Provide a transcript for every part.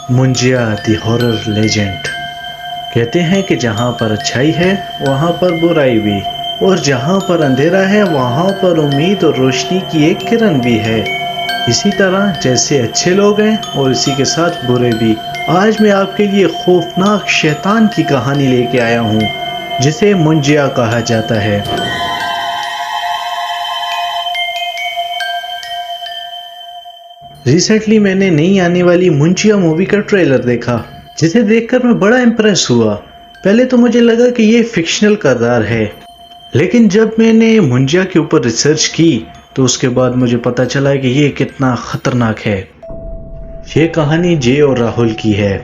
Munjya the horror legend. कहते हैं कि जहाँ पर अच्छाई है वहाँ पर बुराई भी, और जहाँ पर अंधेरा है वहाँ पर उम्मीद और रोशनी की एक किरण भी है। इसी तरह जैसे अच्छे लोग हैं और इसी के साथ बुरे भी। आज मैं आपके लिए खौफनाक शैतान की कहानी लेके आया हूँ जिसे मुंजिया कहा जाता है। रिसेंटली मैंने नई आने वाली मुंजिया मूवी का ट्रेलर देखा, जिसे देखकर मैं बड़ा इम्प्रेस हुआ। पहले तो मुझे लगा कि ये फिक्शनल किरदार है, लेकिन जब मैंने मुंजिया के ऊपर रिसर्च की तो उसके बाद मुझे पता चला कि ये कितना खतरनाक है। ये कहानी जे और राहुल की है।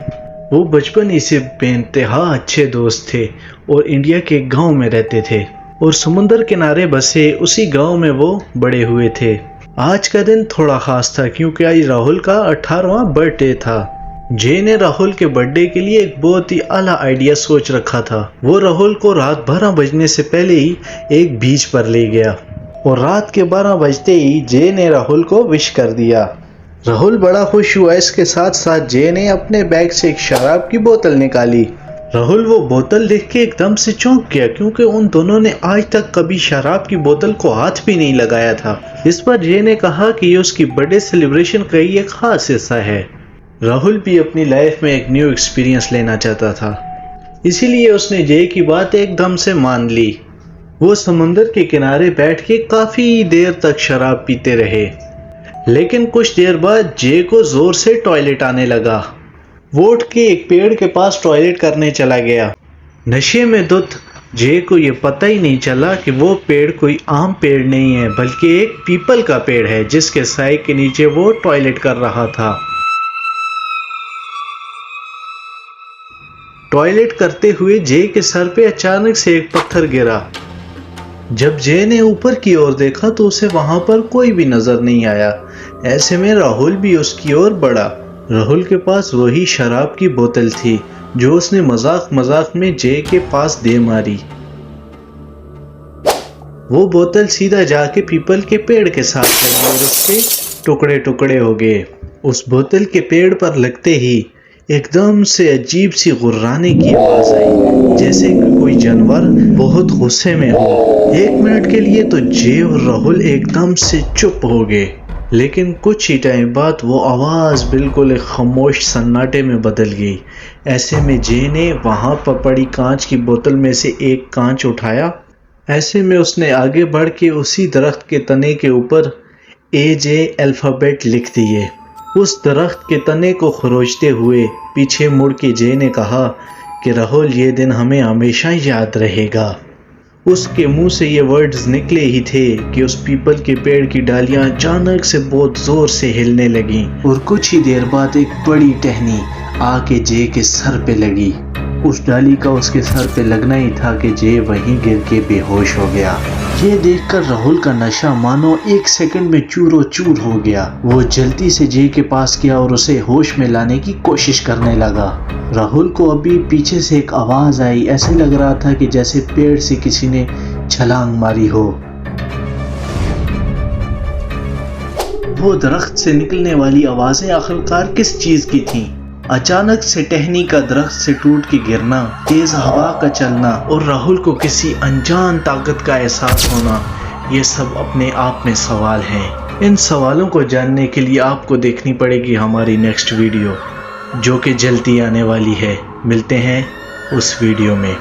वो बचपन ही से बेइंतहा अच्छे दोस्त थे और इंडिया के गांव में रहते थे और समुंदर किनारे बसे उसी गांव में वो बड़े हुए थे। आज का दिन थोड़ा खास था क्योंकि आज राहुल का 18वां बर्थडे था। जे ने राहुल के बर्थडे के लिए एक बहुत ही आला आइडिया सोच रखा था। वो राहुल को रात 12 बजने से पहले ही एक बीच पर ले गया और रात के 12 बजते ही जे ने राहुल को विश कर दिया। राहुल बड़ा खुश हुआ। इसके साथ साथ जे ने अपने बैग से एक शराब की बोतल निकाली। राहुल वो बोतल देख के एकदम से चौंक गया क्योंकि उन दोनों ने आज तक कभी शराब की बोतल को हाथ भी नहीं लगाया था। इस पर जे ने कहा कि ये उसकी बर्थडे सेलिब्रेशन का ही एक खास हिस्सा है। राहुल भी अपनी लाइफ में एक न्यू एक्सपीरियंस लेना चाहता था, इसीलिए उसने जे की बात एकदम से मान ली। वो समुंदर के किनारे बैठ के काफी देर तक शराब पीते रहे, लेकिन कुछ देर बाद जे को जोर से टॉयलेट आने लगा। वो उठ के एक पेड़ के पास टॉयलेट करने चला गया। नशे में धुत जे को ये पता ही नहीं चला कि वो पेड़ कोई आम पेड़ नहीं है बल्कि एक पीपल का पेड़ है जिसके साए के नीचे वो टॉयलेट कर रहा था। टॉयलेट करते हुए जे के सर पे अचानक से एक पत्थर गिरा। जब जे ने ऊपर की ओर देखा तो उसे वहां पर कोई भी नजर नहीं आया। ऐसे में राहुल भी उसकी ओर बढ़ा। राहुल के पास वही शराब की बोतल थी जो उसने मजाक मजाक में जे के पास दे मारी। वो बोतल सीधा जाके पीपल के पेड़ के साथ लगी और उसके टुकड़े टुकड़े हो गए। उस बोतल के पेड़ पर लगते ही एकदम से अजीब सी गुर्राने की आवाज आई, जैसे कि कोई जानवर बहुत गुस्से में हो। 1 मिनट के लिए तो जे और राहुल एकदम से चुप हो गए, लेकिन कुछ ही टाइम बाद वो आवाज बिल्कुल एक खामोश सन्नाटे में बदल गई। ऐसे में जे ने वहां पर पड़ी कांच की बोतल में से एक कांच उठाया। ऐसे में उसने आगे बढ़ के उसी दरख्त के तने के ऊपर AJ अल्फाबेट लिख दिए। उस दरख्त के तने को खरोचते हुए पीछे मुड़ के जे ने कहा कि राहुल, ये दिन हमें हमेशा याद रहेगा। उसके मुंह से ये वर्ड्स निकले ही थे कि उस पीपल के पेड़ की डालियां अचानक से बहुत जोर से हिलने लगीं और कुछ ही देर बाद एक बड़ी टहनी आके जे के सर पे लगी। उस डाली का उसके सर पे लगना ही था कि जे वहीं गिर के बेहोश हो गया। ये देखकर राहुल का नशा मानो 1 सेकंड में चूरो चूर हो गया। वो जल्दी से जे के पास गया और उसे होश में लाने की कोशिश करने लगा। राहुल को अभी पीछे से एक आवाज आई। ऐसे लग रहा था कि जैसे पेड़ से किसी ने छलांग मारी हो। वो दरख्त से निकलने वाली आवाजें आखिरकार किस चीज की थीं? अचानक से टहनी का दरख्त से टूट के गिरना, तेज हवा का चलना और राहुल को किसी अनजान ताकत का एहसास होना, ये सब अपने आप में सवाल हैं। इन सवालों को जानने के लिए आपको देखनी पड़ेगी हमारी नेक्स्ट वीडियो, जो कि जल्दी आने वाली है। मिलते हैं उस वीडियो में।